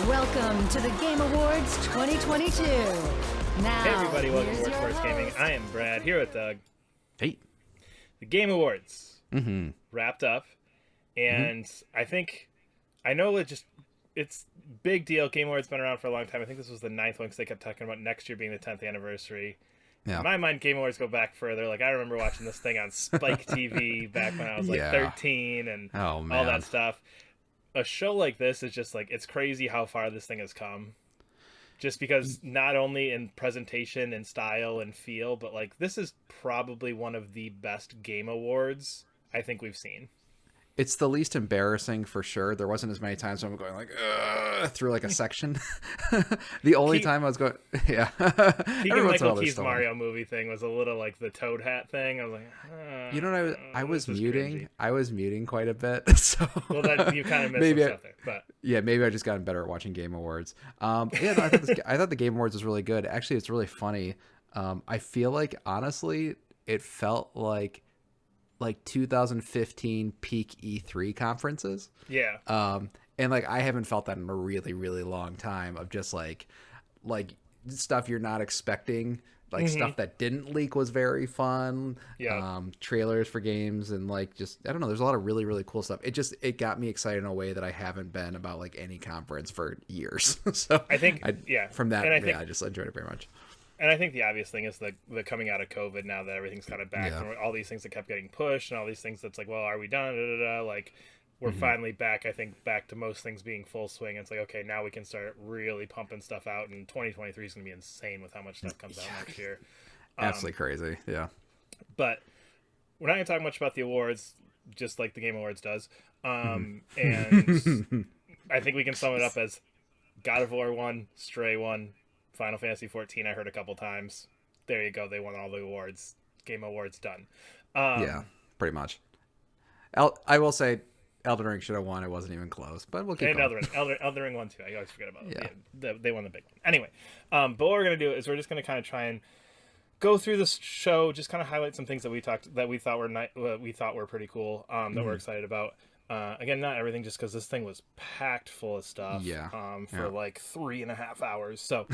Welcome to the Game Awards 2022. Now, Hey everybody, welcome to here's your Sports Gaming. host. I am Brad, here with Doug. Hey. The Game Awards Mm-hmm. wrapped up, and I know it's big deal. Game Awards been around for a long time. I think this was the 9th one because they kept talking about next year being the 10th anniversary. Yeah. In my mind, Game Awards go back further. Like, I remember watching this thing on Spike TV back when I was like 13 and all that stuff. A show like this is just like, it's crazy how far this thing has come. Just because not only in presentation and style and feel, but like this is probably one of the best Game Awards I think we've seen. It's the least embarrassing for sure. There wasn't as many times when I'm going like through like a section. The only time I was going, yeah. Keegan Michael Key's Mario movie thing was a little like the Toad Hat thing. I was like, you know what I was muting? Cringy. I was muting quite a bit. So well, that you kind of missed maybe some stuff there. But yeah, maybe I just gotten better at watching Game Awards. No, I thought the Game Awards was really good. Actually, it's really funny. I feel like honestly, it felt like 2015 peak E3 conferences. yeah. And like I haven't felt that in a really, really long time of just like stuff you're not expecting. Like stuff that didn't leak was very fun. Yeah. Trailers for games and like just I don't know. There's a lot of really, really cool stuff. It got me excited in a way that I haven't been about like any conference for years. So I think from that and I just enjoyed it very much. And I think the obvious thing is the coming out of COVID now that everything's kind of back from all these things that kept getting pushed and all these things that's like, well, are we done? Like we're finally back. I think back to most things being full swing. It's like, okay, now we can start really pumping stuff out. And 2023 is going to be insane with how much stuff comes out next year. Absolutely crazy. Yeah. But we're not going to talk much about the awards, just like the Game Awards does. And I think we can sum it up as God of War 1, Stray 1, Final Fantasy 14 I heard a couple times. There you go. They won all the awards. Game Awards done. Yeah, pretty much. I will say Elden Ring should have won. It wasn't even close, but we'll keep going. Elden Ring won too. I always forget about it. Yeah. They won the big one. Anyway, but what we're going to do is we're just going to kind of try and go through this show, just kind of highlight some things that we thought were pretty cool, that we're excited about. Again, not everything, just because this thing was packed full of stuff. Yeah. For like 3.5 hours. So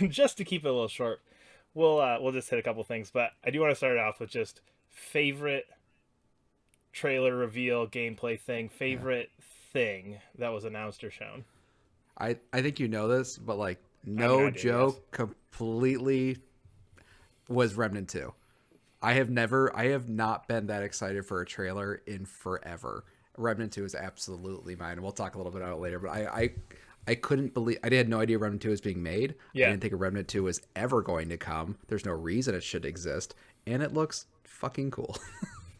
just to keep it a little short, we'll just hit a couple things. But I do want to start off with just favorite trailer reveal, gameplay thing, favorite thing that was announced or shown. I think you know this, but like no joke, completely was Remnant 2. I have not been that excited for a trailer in forever. Remnant 2 is absolutely mine. We'll talk a little bit about it later, but I couldn't believe, I had no idea Remnant 2 was being made. Yeah. I didn't think Remnant 2 was ever going to come. There's no reason it should exist. And it looks fucking cool.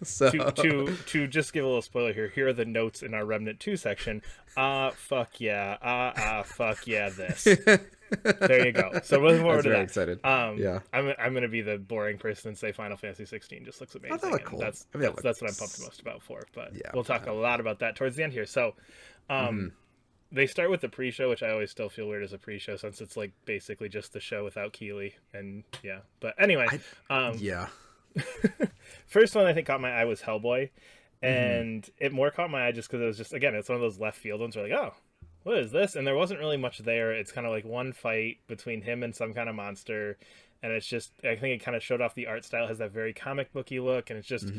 So to just give a little spoiler here are the notes in our Remnant 2 section. Fuck yeah. Fuck yeah, this. There you go. So looking forward to that. Excited. Yeah. I'm gonna be the boring person and say Final Fantasy 16 just looks amazing. That look cool. That's what I'm pumped most about for. But we'll talk a lot about that towards the end here. So they start with the pre-show, which I always still feel weird as a pre-show since it's like basically just the show without Keeley. And yeah. But anyway. First one I think caught my eye was Hellboy. And it more caught my eye just because it was just, again, it's one of those left field ones where like, oh, what is this? And there wasn't really much there. It's kind of like one fight between him and some kind of monster. And it's just, I think it kind of showed off the art style. It has that very comic booky look. And it's just,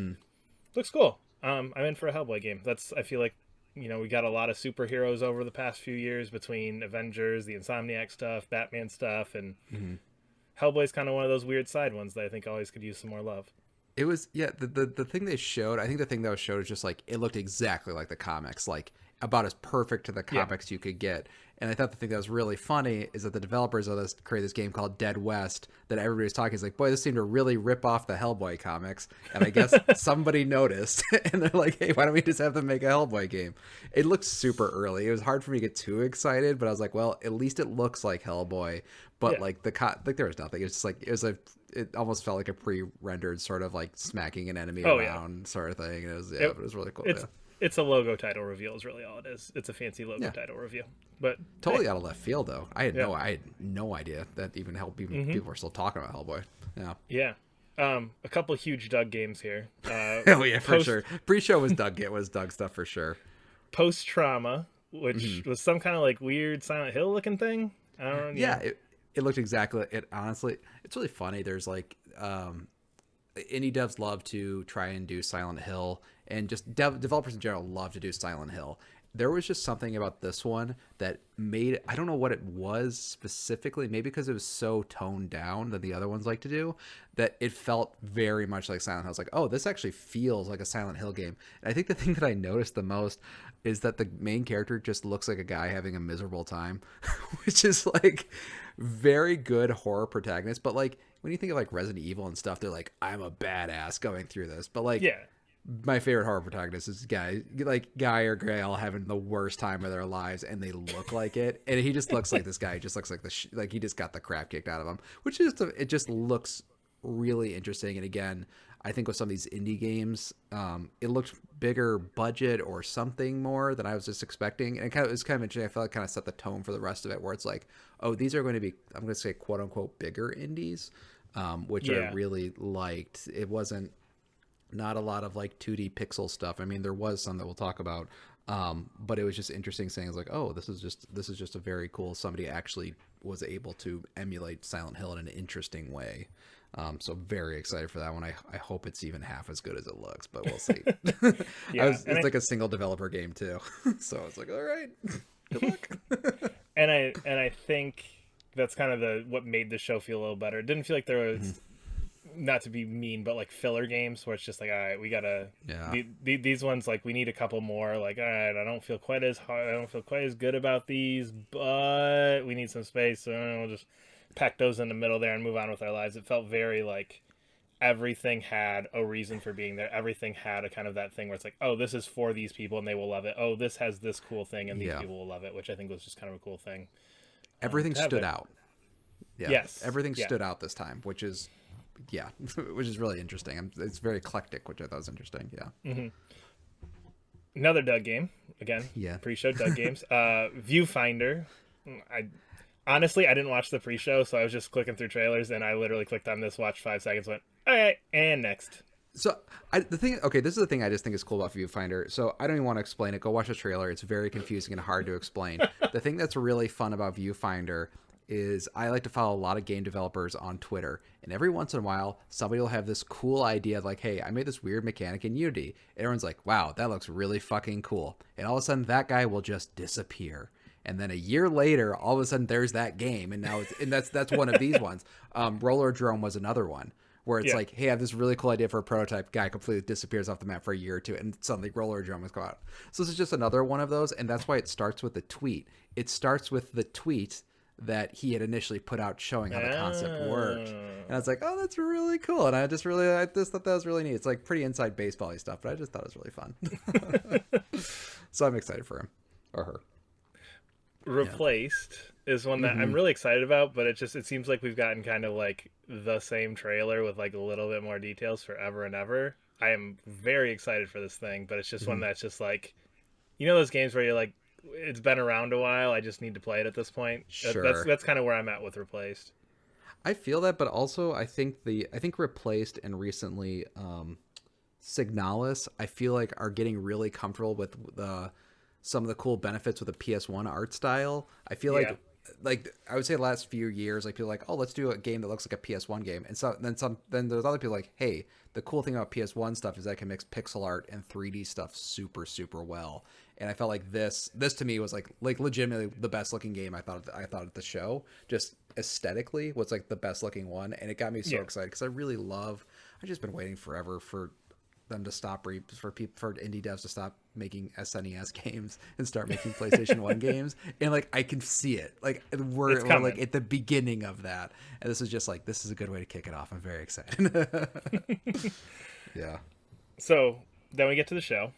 looks cool. I'm in for a Hellboy game. I feel like, we got a lot of superheroes over the past few years between Avengers, the Insomniac stuff, Batman stuff. And Hellboy's kind of one of those weird side ones that I think always could use some more love. It was, the thing they showed, I think the thing that was showed is just like, it looked exactly like the comics, like about as perfect to the comics you could get. And I thought the thing that was really funny is that the developers of this created this game called Dead West that everybody's talking is like, boy, this seemed to really rip off the Hellboy comics. And I guess somebody noticed and they're like, hey, why don't we just have them make a Hellboy game? It looked super early. It was hard for me to get too excited, but I was like, well, at least it looks like Hellboy. But like there was nothing. It's just like, it almost felt like a pre-rendered sort of like smacking an enemy around sort of thing. And it was really cool. It's a logo title reveal is really all it is. It's a fancy logo title reveal. But totally out of left field though. I had no idea that even people were still talking about Hellboy. Yeah. A couple huge Doug games here. Oh yeah, for sure. Pre-show was Doug stuff for sure. Post Trauma which was some kind of like weird Silent Hill looking thing. I don't know. Yeah, it looked exactly it. Honestly, it's really funny. There's like indie devs love to try and do Silent Hill, and just developers in general love to do Silent Hill. There was just something about this one that made, I don't know what it was specifically, maybe because it was so toned down than the other ones like to do, that it felt very much like Silent Hill. I was like, oh, this actually feels like a Silent Hill game. And I think the thing that I noticed the most is that the main character just looks like a guy having a miserable time, which is like very good horror protagonist. But like when you think of like Resident Evil and stuff, they're like, I'm a badass going through this. But like, Yeah. my favorite horror protagonist is guy or girl having the worst time of their lives, and they look like it. And he just looks like this guy. He just looks like like he just got the crap kicked out of him, which is it just looks really interesting. And again, I think with some of these indie games, it looked bigger budget or something more than I was just expecting. And it was kind of interesting. I felt like kind of set the tone for the rest of it, where it's like, oh, these are going to be, I'm going to say quote unquote bigger indies, which I really liked. It wasn't not a lot of like 2D pixel stuff. I mean, there was some that we'll talk about, but it was just interesting saying, it's like, oh, this is just a very cool, somebody actually was able to emulate Silent Hill in an interesting way. So very excited for that one. I hope it's even half as good as it looks, but we'll see. It's like a single developer game too. So I was like, all right, good luck. and I think that's kind of what made the show feel a little better. It didn't feel like there was, not to be mean, but like filler games where it's just like, all right, we gotta, these ones, like we need a couple more, like, all right, I don't feel quite as good about these, but we need some space, so we'll just pack those in the middle there and move on with our lives. It felt very like everything had a reason for being there. Everything had a kind of that thing where it's like, oh, this is for these people and they will love it. Oh, this has this cool thing and these people will love it, which I think was just kind of a cool thing. Everything stood out. Yeah. Yes. Everything stood out this time, which is really interesting. It's very eclectic, which I thought was interesting. Yeah. Mm-hmm. Another Doug game again. Yeah. Pre-show Doug games. Viewfinder. Honestly, I didn't watch the pre-show, so I was just clicking through trailers, and I literally clicked on this, watched 5 seconds, went, all right, and next. So this is the thing I just think is cool about Viewfinder. So I don't even want to explain it. Go watch the trailer. It's very confusing and hard to explain. The thing that's really fun about Viewfinder is I like to follow a lot of game developers on Twitter, and every once in a while somebody will have this cool idea like, hey, I made this weird mechanic in Unity, and everyone's like, wow, that looks really fucking cool, and all of a sudden that guy will just disappear, and then a year later all of a sudden there's that game, and now that's one of these ones. Roller Drome was another one where it's like, hey, I have this really cool idea for a prototype, guy completely disappears off the map for a year or two, and suddenly Roller Drome has come out. So this is just another one of those, and that's why it starts with the tweet. It starts with the tweet that he had initially put out showing how the concept worked. And I was like, oh, that's really cool. And I just thought that was really neat. It's like pretty inside baseball-y stuff, but I just thought it was really fun. So I'm excited for him or her. Replaced is one that I'm really excited about, but it seems like we've gotten kind of like the same trailer with like a little bit more details forever and ever. I am very excited for this thing, but it's just one that's just like, you know, those games where you're like, it's been around a while, I just need to play it at this point. Sure. That's kind of where I'm at with Replaced. I feel that, but also I think Replaced and recently Signalis, I feel like are getting really comfortable with some of the cool benefits with the PS1 art style. I feel like I would say the last few years, like people are like, oh, let's do a game that looks like a PS1 game, and so then there's other people like, hey, the cool thing about PS1 stuff is I can mix pixel art and 3D stuff super, super well. And I felt like this to me was like legitimately the best looking game I thought at the show. Just aesthetically was like the best looking one, and it got me so excited because I've just been waiting forever for them to stop for indie devs to stop making SNES games and start making PlayStation 1 games, and like I can see it, like we're like at the beginning of that, and this is just like, this is a good way to kick it off. I'm very excited. Yeah. So then we get to the show,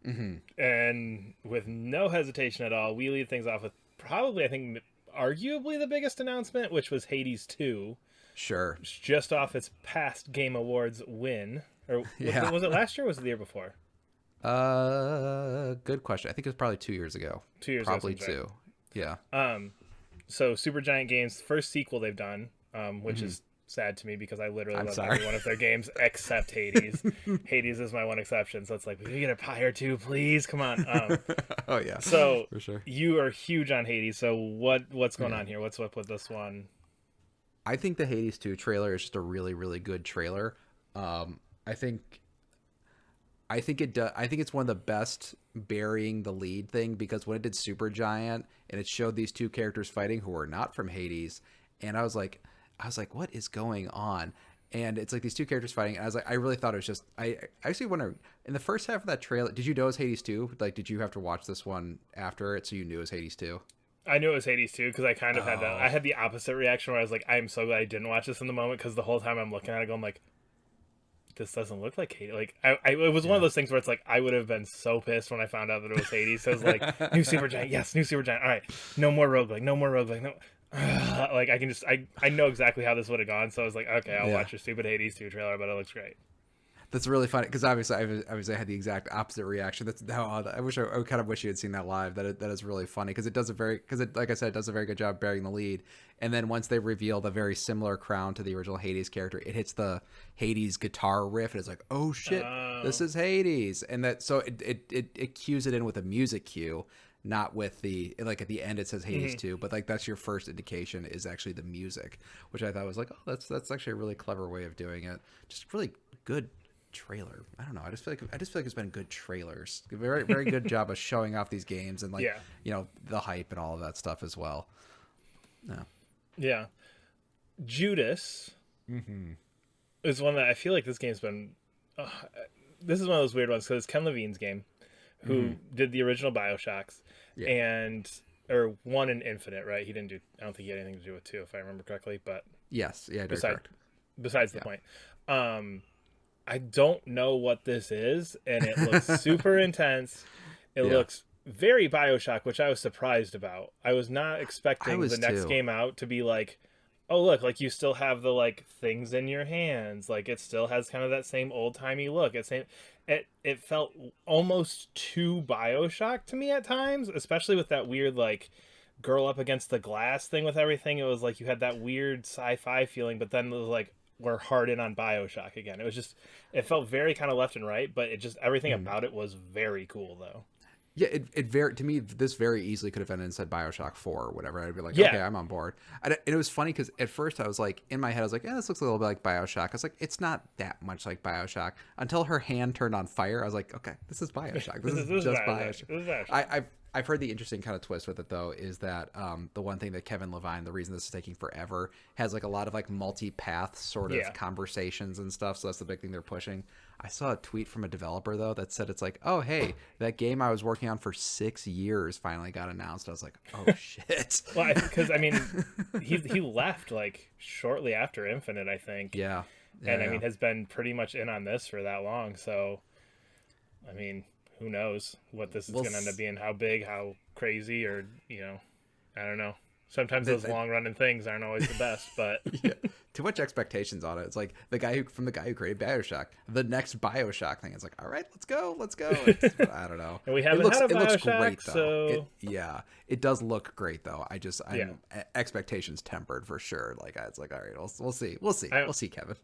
and with no hesitation at all, we lead things off with probably, I think, arguably the biggest announcement, which was Hades 2. Sure. Just off its past Game Awards win. Or was it last year or was it the year before? Good question. I think it was probably 2 years ago. 2 years probably ago. Probably 2. Yeah. So Supergiant Games' first sequel they've done, which is sad to me because I literally I'm love sorry. every one of their games except Hades. Hades is my one exception, so it's like, we get a pie or two, please, come on. Oh yeah, So for sure. you are huge on Hades. So what's going Yeah. on here? What's up with this one? I think the Hades 2 trailer is just a really, really good trailer. I think it does. I think it's one of the best burying the lead thing, because when it did Supergiant and it showed these two characters fighting who were not from Hades, and I was like, what is going on? And it's like these two characters fighting, and I was like, I really thought it was just. I actually wonder, in the first half of that trailer, did you know it was Hades 2? Like, did you have to watch this one after it so you knew it was Hades 2? I knew it was Hades too, because I kind of had Oh. I had the opposite reaction where I was like, I'm so glad I didn't watch this in the moment, because the whole time I'm looking at it going like, this doesn't look like Hades. Like it was one of those things where it's like I would have been so pissed when I found out that it was Hades. So it was like, new Supergiant, yes, new Supergiant. All right, no more roguelike, no more roguelike, no. Like I can just I know exactly how this would have gone. So I was like, okay, I'll watch your stupid Hades 2 trailer, but it looks great. That's really funny, because obviously I had the exact opposite reaction. That's how I kind of wish you had seen that live. That is really funny, because it does like I said, it does a very good job burying the lead. And then once they reveal the very similar crown to the original Hades character, it hits the Hades guitar riff, and it's like, oh shit, this is Hades. And that, so it cues it in with a music cue, not with the, like, at the end it says Hades 2, but like that's your first indication is actually the music, which I thought was like, oh, that's actually a really clever way of doing it. Just really good trailer. I don't know. I just feel like it's been good trailers. Very, very good job of showing off these games and, like, you know, the hype and all of that stuff as well. No. Yeah. Judas is one that I feel like this game's been. This is one of those weird ones, because it's Ken Levine's game, who did the original Bioshocks, and or 1 and Infinite, right? He didn't do. I don't think he had anything to do with 2, if I remember correctly. But Yes, yeah, correct. Besides the point. I don't know what this is, and it looks super intense. It looks very Bioshock, which I was surprised about. I was not expecting the next game out to be like, oh, look, like you still have the, like, things in your hands. Like, it still has kind of that same old-timey look. It felt almost too Bioshock to me at times, especially with that weird, like, girl up against the glass thing with everything. It was like you had that weird sci-fi feeling, but then it was like, we're hard in on Bioshock again. It was just, it felt very kind of left and right, but it just, everything about it was very cool, though. Yeah, it very, to me, this very easily could have been and said Bioshock 4 or whatever. I'd be like, okay, I'm on board. And it was funny because at first I was like, in my head, I was like, yeah, this looks a little bit like Bioshock. I was like, it's not that much like Bioshock. Until her hand turned on fire, I was like, okay, this is Bioshock. This is just Bioshock. I've heard the interesting kind of twist with it, though, is that the one thing that Kevin Levine, the reason this is taking forever, has like a lot of like multi-path sort of conversations and stuff. So that's the big thing they're pushing. I saw a tweet from a developer, though, that said it's like, oh, hey, that game I was working on for 6 years finally got announced. I was like, oh, shit. Well, because, I mean, he left like shortly after Infinite, I think. Yeah. And I mean, has been pretty much in on this for that long. So, I mean, who knows what this is going to end up being, how big, how crazy, or, you know, I don't know. Sometimes those long-running things aren't always the best, but too much expectations on it. It's like the guy who created Bioshock, the next Bioshock thing. It's like, all right, let's go. I don't know. And we haven't had a Bioshock, looks great, though. So it does look great, though. I'm expectations tempered for sure. Like, it's like, all right, we'll see, we'll see, Kevin.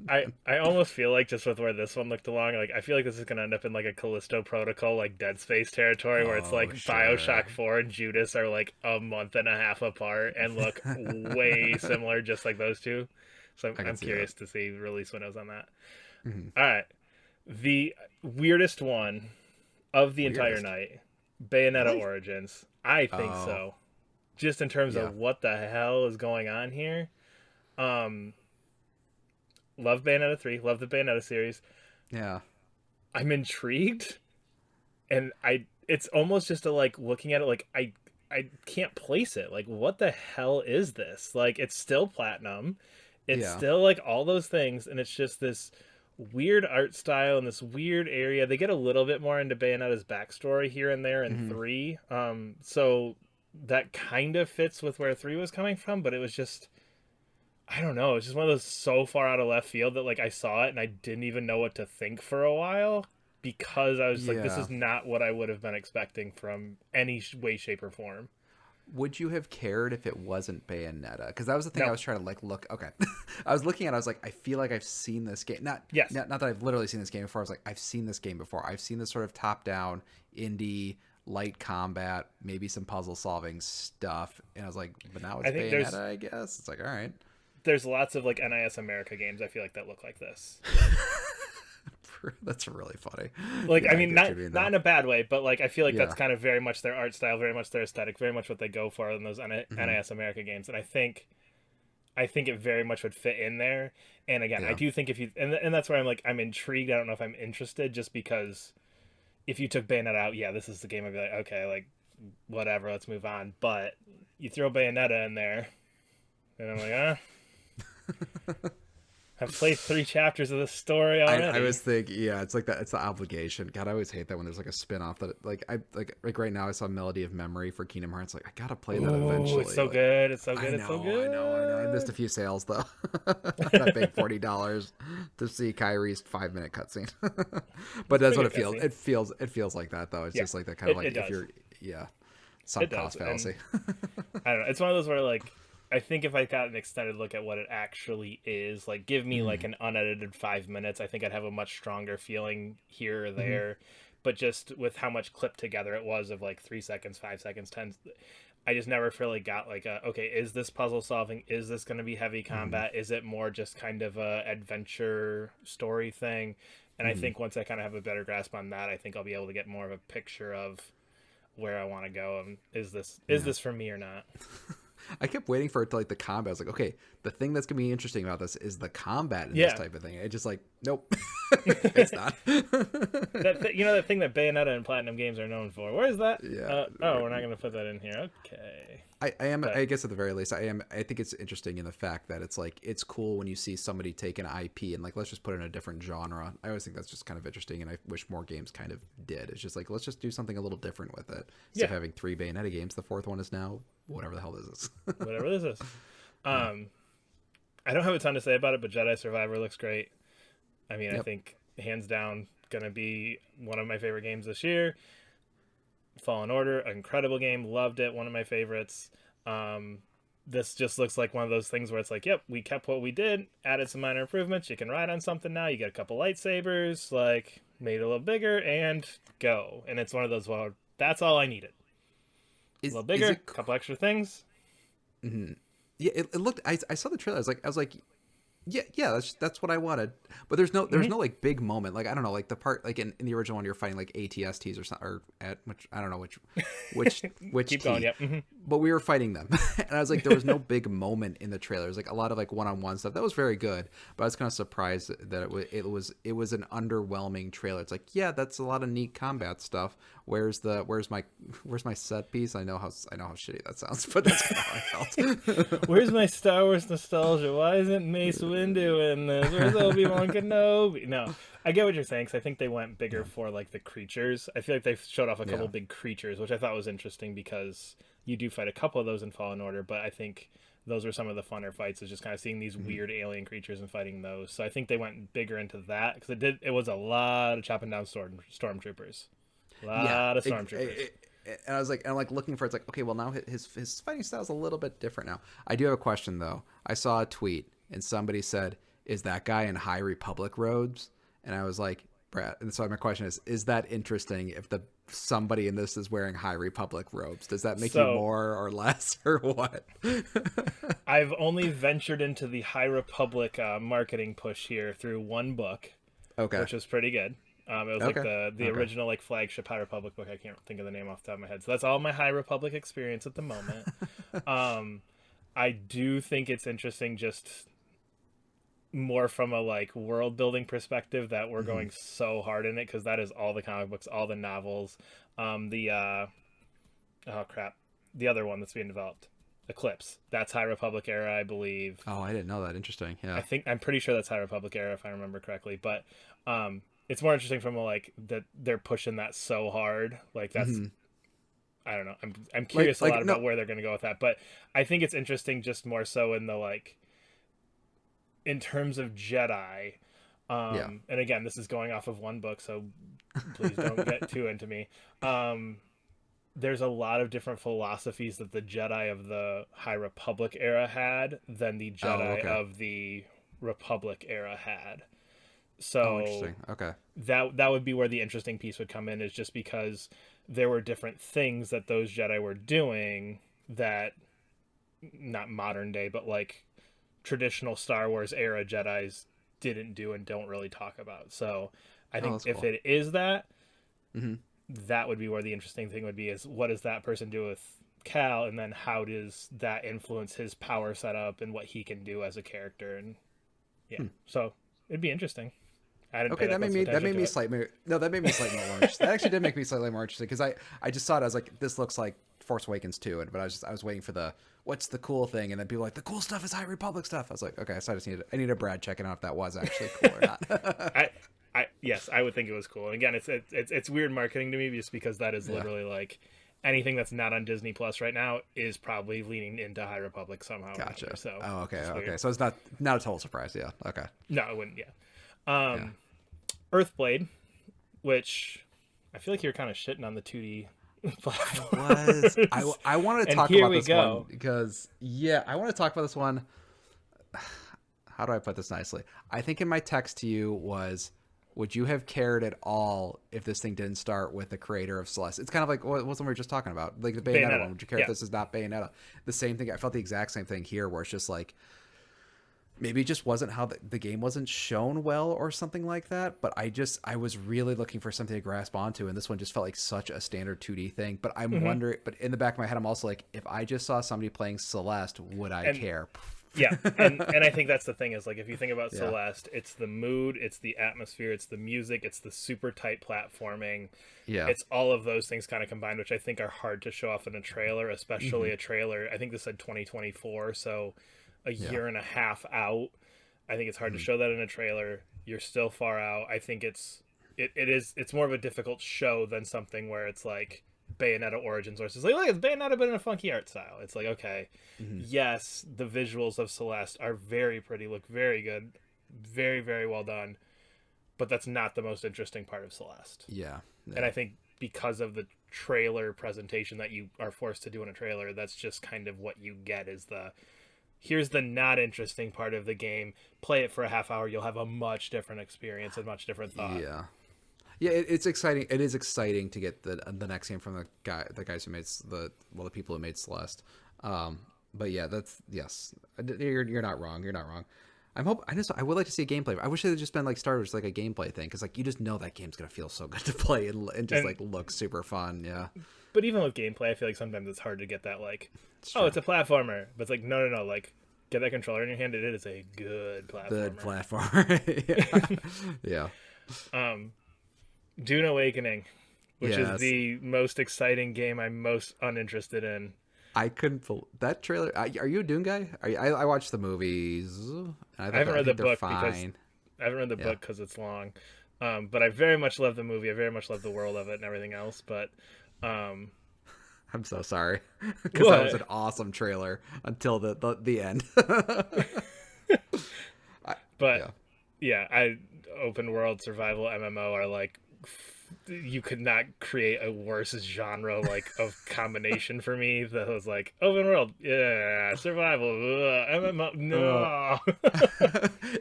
I almost feel like, just with where this one looked along, like I feel like this is gonna end up in like a Callisto Protocol, like Dead Space territory, where it's like sure. Bioshock 4 and Judas are like a month and a half apart and look way similar, just like those two. So I'm curious to see release windows on that. All right, the weirdest one of the entire night, Bayonetta Origins. I think so. Just in terms of what the hell is going on here. Love Bayonetta 3, love the Bayonetta series. Yeah. I'm intrigued, and it's almost just like looking at it like I can't place it. Like, what the hell is this? Like, it's still platinum. It's still like all those things, and it's just this weird art style in this weird area. They get a little bit more into Bayonetta's backstory here and there in 3. So that kind of fits with where 3 was coming from, but it was just, I don't know. It's just one of those so far out of left field that like I saw it and I didn't even know what to think for a while, because I was like, this is not what I would have been expecting from any way, shape, or form. Would you have cared if it wasn't Bayonetta? Because that was the thing No. I was trying to like look. Okay, I was looking at. I was like, I feel like I've seen this game. Yes. Not that I've literally seen this game before. I was like, I've seen this game before. I've seen this sort of top-down indie light combat, maybe some puzzle solving stuff. And I was like, but now it's Bayonetta. I guess it's like, all right. There's lots of like NIS America games I feel like that look like this. That's really funny. Like, Yeah, I mean, not in a bad way, but like I feel like Yeah. that's kind of very much their art style, very much their aesthetic, very much what they go for in those NIS America games. And I think it very much would fit in there. And again, Yeah. I do think if you and that's where I'm like, I'm intrigued. I don't know if I'm interested, just because if you took Bayonetta out, yeah, this is the game I'd be like, okay, like whatever, let's move on. But you throw Bayonetta in there, and I'm like, I've played 3 chapters of this story already. I was thinking, yeah, it's like that. It's the obligation. God, I always hate that when there's like a spin-off that like right now I saw Melody of Memory for Kingdom Hearts. Like I gotta play that eventually. It's so like, good. It's so good. I It's so good. I know. I missed a few sales though. I paid $40 to see Kyrie's 5-minute cutscene. But that's what it feels. Cutscene. It feels like that though. It's Yeah, just like that kind of like it if does. you're sunk cost fallacy. I don't know. It's one of those where like I think if I got an extended look at what it actually is, like give me like an unedited 5 minutes, I think I'd have a much stronger feeling here or there. But just with how much clipped together it was of like 3 seconds, 5 seconds, 10, I just never really got like okay, is this puzzle solving? Is this going to be heavy combat? Is it more just kind of a adventure story thing? And I think once I kind of have a better grasp on that, I think I'll be able to get more of a picture of where I want to go and is this for me or not? I kept waiting for it to like the combat. I was like, okay, the thing that's gonna be interesting about this is the combat in this type of thing. It just like, nope, it's not. That thing that Bayonetta and Platinum Games are known for. Where is that? Yeah. We're not gonna put that in here. Okay. I guess at the very least, I think it's interesting in the fact that it's like it's cool when you see somebody take an IP and like let's just put it in a different genre. I always think that's just kind of interesting, and I wish more games kind of did. It's just like let's just do something a little different with it. Instead of having 3 Bayonetta games, the 4th one is now whatever the hell this is. Whatever this is. I don't have a ton to say about it, but Jedi Survivor looks great. I mean, I think hands down gonna be one of my favorite games this year. Fallen Order, incredible game, loved it, one of my favorites. This just looks like one of those things where it's like, yep, we kept what we did, added some minor improvements, you can ride on something now, you get a couple lightsabers, like made it a little bigger and go. And it's one of those, well, that's all I needed. A little bigger, a couple extra things. Yeah, it looked. I saw the trailer. I was like, yeah, that's what I wanted. But there's no like big moment. Like I don't know, like the part like in the original one you're fighting like ATSTs or something, or at which I don't know which Keep T. going. Yep. But we were fighting them, and I was like, there was no big moment in the trailer. It was like a lot of like one-on-one stuff that was very good. But I was kind of surprised that it was an underwhelming trailer. It's like, yeah, that's a lot of neat combat stuff. Where's my set piece? I know how shitty that sounds, but that's kind of how I felt. Where's my Star Wars nostalgia? Why isn't Mace Windu in this? Where's Obi-Wan Kenobi? No, I get what you're saying, because I think they went bigger for like the creatures. I feel like they showed off a couple big creatures, which I thought was interesting because you do fight a couple of those in Fallen Order, but I think those were some of the funner fights, is just kind of seeing these weird alien creatures and fighting those. So I think they went bigger into that, because it was a lot of chopping down stormtroopers. A lot of stormtroopers. And I'm like looking for, it's like, okay, well now his fighting style is a little bit different now. I do have a question though. I saw a tweet and somebody said, is that guy in High Republic robes? And I was like, Brad, and so my question is that interesting if somebody in this is wearing High Republic robes? Does that make you more or less or what? I've only ventured into the High Republic marketing push here through one book, which was pretty good. It was like the original like flagship High Republic book. I can't think of the name off the top of my head. So that's all my High Republic experience at the moment. I do think it's interesting, just more from a like world building perspective, that we're going so hard in it, because that is all the comic books, all the novels. The other one that's being developed, Eclipse, that's High Republic era, I believe. Oh, I didn't know that. Interesting. Yeah, I'm pretty sure that's High Republic era if I remember correctly. But it's more interesting from a like that they're pushing that so hard. Like that's I don't know. I'm curious about where they're going to go with that. But I think it's interesting just more so in the like in terms of Jedi. And again, this is going off of one book, so please don't get too into me. there's a lot of different philosophies that the Jedi of the High Republic era had than the Jedi okay. of the Republic era had. Oh, So interesting. Okay. that would be where the interesting piece would come in, is just because there were different things that those Jedi were doing that, not modern day, but like traditional Star Wars era Jedis didn't do and don't really talk about. So I think that's if cool. it is that, Mm-hmm. that would be where the interesting thing would be, is what does that person do with Cal, and then how does that influence his power setup and what he can do as a character. And so it'd be interesting. I didn't Okay, pay that made me slightly more interested. That actually did make me slightly more interested, because I just saw it. I was like, this looks like Force Awakens 2, but I was waiting for the what's the cool thing, and then people were like, the cool stuff is High Republic stuff. I was like, okay, so I need a Brad checking out if that was actually cool or not. Yes, I would think it was cool. And again, it's weird marketing to me, just because that is literally like anything that's not on Disney Plus right now is probably leaning into High Republic somehow. Gotcha. Another, so okay. So it's not a total surprise. Yeah. Okay. No, it wouldn't. Yeah. Earthblade, which I feel like you're kind of shitting on the 2D platform. I wanted to talk about this one because I want to talk about this one. How do I put this nicely? I think in my text to you was, would you have cared at all if this thing didn't start with the creator of Celeste? It's kind of like what we were just talking about, like the Bayonetta one. Would you care if this is not Bayonetta? The same thing. I felt the exact same thing here, where it's just like, maybe it just wasn't how the game wasn't shown well or something like that. But I was really looking for something to grasp onto, and this one just felt like such a standard 2D thing. But I'm wondering, but in the back of my head, I'm also like, if I just saw somebody playing Celeste, would I care? Yeah, and I think that's the thing, is like, if you think about Celeste, it's the mood, it's the atmosphere, it's the music, it's the super tight platforming. Yeah, it's all of those things kind of combined, which I think are hard to show off in a trailer, especially a trailer. I think this said 2024, so a year and a half out. I think it's hard to show that in a trailer. You're still far out. I think it's more of a difficult show than something where it's like Bayonetta Origins, where it's just like, look, it's Bayonetta but in a funky art style. It's like, okay, yes, the visuals of Celeste are very pretty, look very good, very, very well done, but that's not the most interesting part of Celeste. Yeah. And I think because of the trailer presentation that you are forced to do in a trailer, that's just kind of what you get, is here's the not interesting part of the game. Play it for a half hour, you'll have a much different experience and much different thought. Yeah, it's exciting. It is exciting to get the next game from the guys who made the people who made Celeste. But yeah, you're not wrong. You're not wrong. I would like to see a gameplay. I wish it had just been like Star Wars, like a gameplay thing, because like you just know that game's gonna feel so good to play and just like look super fun. Yeah. But even with gameplay, I feel like sometimes it's hard to get that, like, it's a platformer, but it's like no, like, get that controller in your hand. It is a good platformer. Good platform. Yeah. Dune Awakening, which is the most exciting game I'm most uninterested in. I couldn't believe that trailer. Are you a Dune guy? I watched the movies. I haven't read the book because it's long. But I very much love the movie. I very much love the world of it and everything else. But I'm so sorry, because that was an awesome trailer until the end. Open world survival MMO are like, you could not create a worse genre of combination for me. That was like, open world, survival, MMO, no.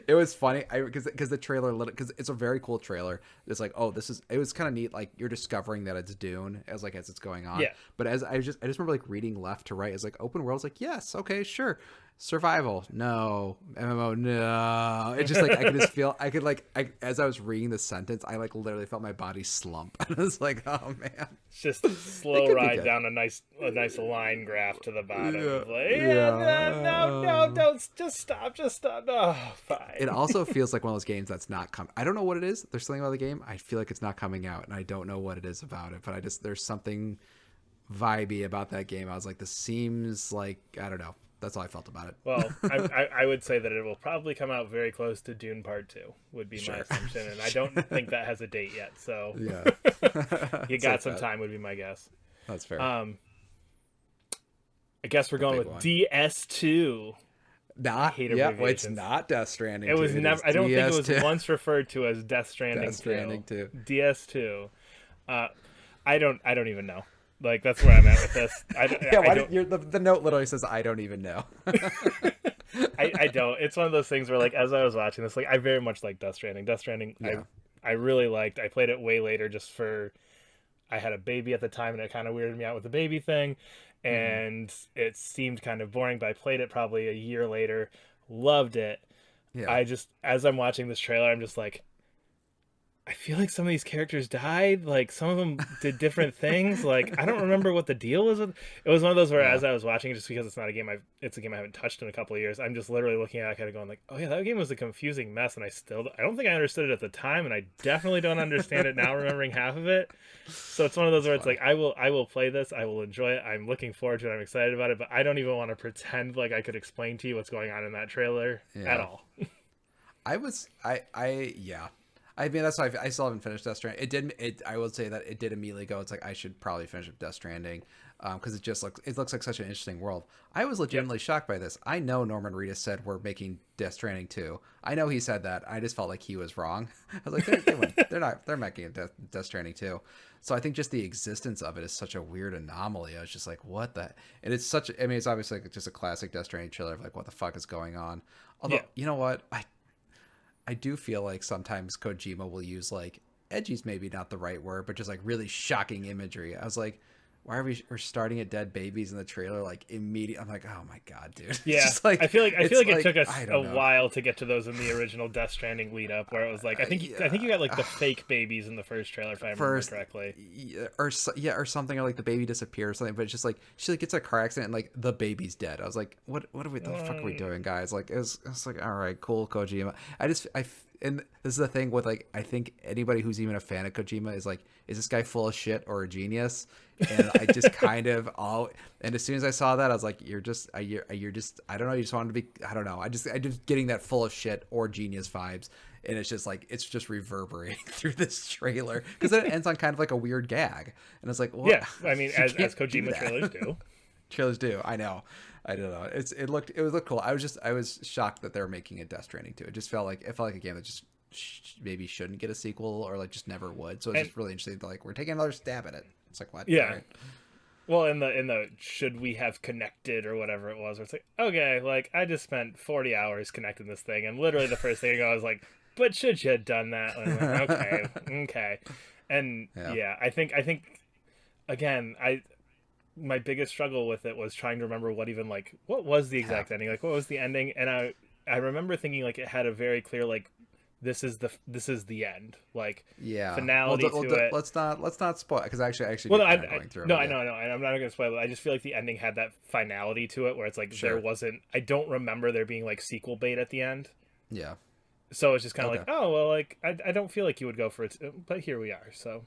It was funny because the trailer, because it's a very cool trailer. It's like, it was kind of neat, like you're discovering that it's Dune as it's going on. But as I just remember like reading left to right, it's like open world's like, yes, okay, sure. Survival, no. MMO, no. It just like as I was reading the sentence, I like literally felt my body slump. I was like, oh man. It's just a slow ride down a nice line graph to the bottom. No, don't, just stop. Oh, fine. It also feels like one of those games that's not coming. I don't know what it is. There's something about the game. I feel like it's not coming out, and I don't know what it is about it. But there's something vibey about that game. I was like, this seems like, I don't know. That's all I felt about it. Well, I would say that it will probably come out very close to Dune Part 2, would be my assumption. And I don't think that has a date yet. So you got some time, would be my guess. That's fair. I guess we're going with DS2. It's not Death Stranding. It was never. I don't think it was once referred to as Death Stranding 2. Death Stranding 2. DS2. I don't even know. Like that's where I'm at with this. The note literally says, "I don't even know." I don't. It's one of those things where, like, as I was watching this, like, I very much like Death Stranding. Death Stranding, Yeah. I really liked. I played it way later just for, I had a baby at the time, and it kind of weirded me out with the baby thing, and it seemed kind of boring, but I played it probably a year later, loved it. Yeah. I just, as I'm watching this trailer, I'm just like, I feel like some of these characters died. Like, some of them did different things. Like, I don't remember what the deal was. It was one of those where, as I was watching, just because it's not a game it's a game I haven't touched in a couple of years, I'm just literally looking at it kind of going like, oh yeah, that game was a confusing mess, and I don't think I understood it at the time, and I definitely don't understand it now, remembering half of it. So it's one of those where it's like, I will play this, I will enjoy it, I'm looking forward to it, I'm excited about it, but I don't even want to pretend like I could explain to you what's going on in that trailer at all. Yeah. I mean, that's why I still haven't finished Death Stranding. I will say that it did immediately go, it's like, I should probably finish Death Stranding, because it looks like such an interesting world. I was legitimately shocked by this. I know Norman Reedus said we're making Death Stranding 2. I know he said that. I just felt like he was wrong. I was like, they're making a Death Stranding 2. So I think just the existence of it is such a weird anomaly. I was just like, what the? And it's it's obviously just a classic Death Stranding trailer of like, what the fuck is going on? Although, you know what? I do feel like sometimes Kojima will use, like, edgy's maybe not the right word, but just like really shocking imagery. I was like, why are we're starting at dead babies in the trailer like immediately? I'm like, oh my god, dude. Yeah, like, I feel like it took us a know. while to get to those in the original Death Stranding lead up, where it was like, I think you got like the fake babies in the first trailer, if I remember correctly. Or something, or like the baby disappears or something. But it's just like she like gets a car accident and like the baby's dead. I was like, what are we? The fuck are we doing, guys? Like it was like, all right, cool, Kojima. And this is the thing with, like, I think anybody who's even a fan of Kojima is like, is this guy full of shit or a genius? And I just kind of and as soon as I saw that, I was like, you're just I don't know, you just wanted to be, I don't know, I just getting that full of shit or genius vibes, and it's just like, it's just reverberating through this trailer, because then it ends on kind of like a weird gag, and it's like, well, yeah, I mean, as Kojima trailers do. Trailers do. I know. I don't know. It looked cool. I was shocked that they were making a Death Stranding too. It felt like a game that just maybe shouldn't get a sequel, or like just never would. So it's just really interesting. Like, we're taking another stab at it. It's like, what? Yeah. Right. Well, in the should we have connected or whatever it was, where it's like, okay, like I just spent 40 hours connecting this thing, and literally the first thing I was like, but should you have done that? And I'm like, okay, and yeah, I think again, my biggest struggle with it was trying to remember what was the exact ending, like what was the ending, and I remember thinking like it had a very clear like, this is the end, like, finality to it. Let's not spoil, because actually well, no, going through I know, I'm not gonna spoil it. I just feel like the ending had that finality to it, where it's like there wasn't. I don't remember there being like sequel bait at the end. Yeah. So it's just kind of like, oh well, like I don't feel like you would go for it, but here we are. So.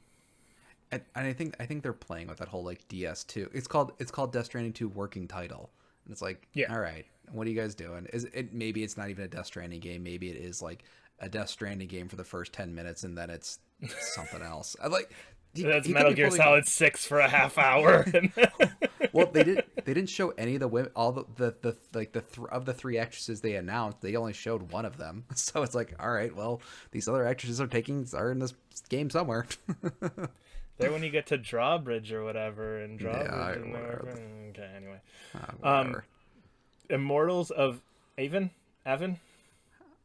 And I think they're playing with that whole like DS2. It's called Death Stranding 2 working title, and it's like, all right, what are you guys doing? Maybe it's not even a Death Stranding game. Maybe it is like a Death Stranding game for the first 10 minutes, and then it's something else. I like. That's Metal Gear Solid 6 for a half hour. Well, they didn't show any of the women, all of the three actresses they announced. They only showed one of them, so it's like, all right, well, these other actresses are in this game somewhere. There, when you get to Drawbridge or whatever, and Drawbridge, okay, anyway. Immortals of Aven.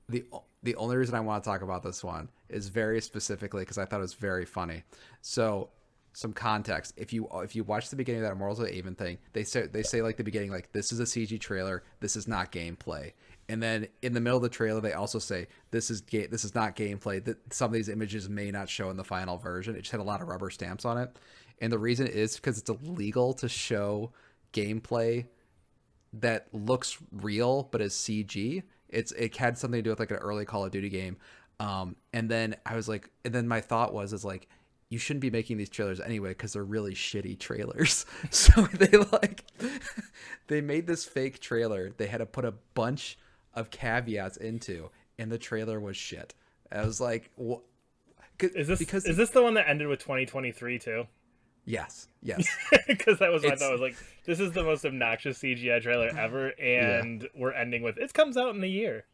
The only reason I want to talk about this one is very specifically because I thought it was very funny. So, some context: if you watch the beginning of that Immortals of Aven thing, they say like the beginning, like, this is a CG trailer, this is not gameplay. And then in the middle of the trailer, they also say this is not gameplay. That some of these images may not show in the final version. It just had a lot of rubber stamps on it, and the reason is because it's illegal to show gameplay that looks real but is CG. It had something to do with like an early Call of Duty game, and then my thought was like, you shouldn't be making these trailers anyway because they're really shitty trailers. So they made this fake trailer. They had to put a bunch of caveats into, and the trailer was shit. I was like, what? Is this the one that ended with 2023 too? Yes. Because that was my thought. I was like, this is the most obnoxious CGI trailer ever, and we're ending with, it comes out in a year.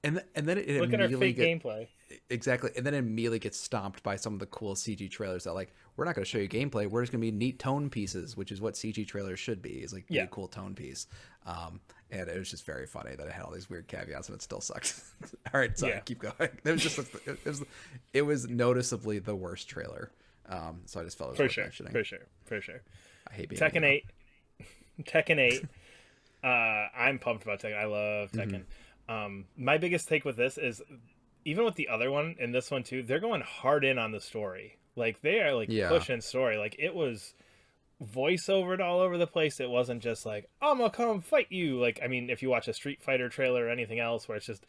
and then it look at our fake gameplay. Exactly. And then it immediately gets stomped by some of the cool CG trailers that like, we're not going to show you gameplay. We're just going to be neat tone pieces, which is what CG trailers should be. Is like be a cool tone piece. And it was just very funny that it had all these weird caveats and it still sucks. All right. Sorry. Keep going. It was just, it was noticeably the worst trailer. So I just felt it was worth mentioning. For sure. I hate being Tekken 8. I'm pumped about Tekken. I love Tekken. My biggest take with this is, even with the other one and this one too, they're going hard in on the story. Like they are like pushing story. Like it was voiceovered all over the place. It wasn't just like, I'm gonna come fight you. Like, I mean, if you watch a Street Fighter trailer or anything else where it's just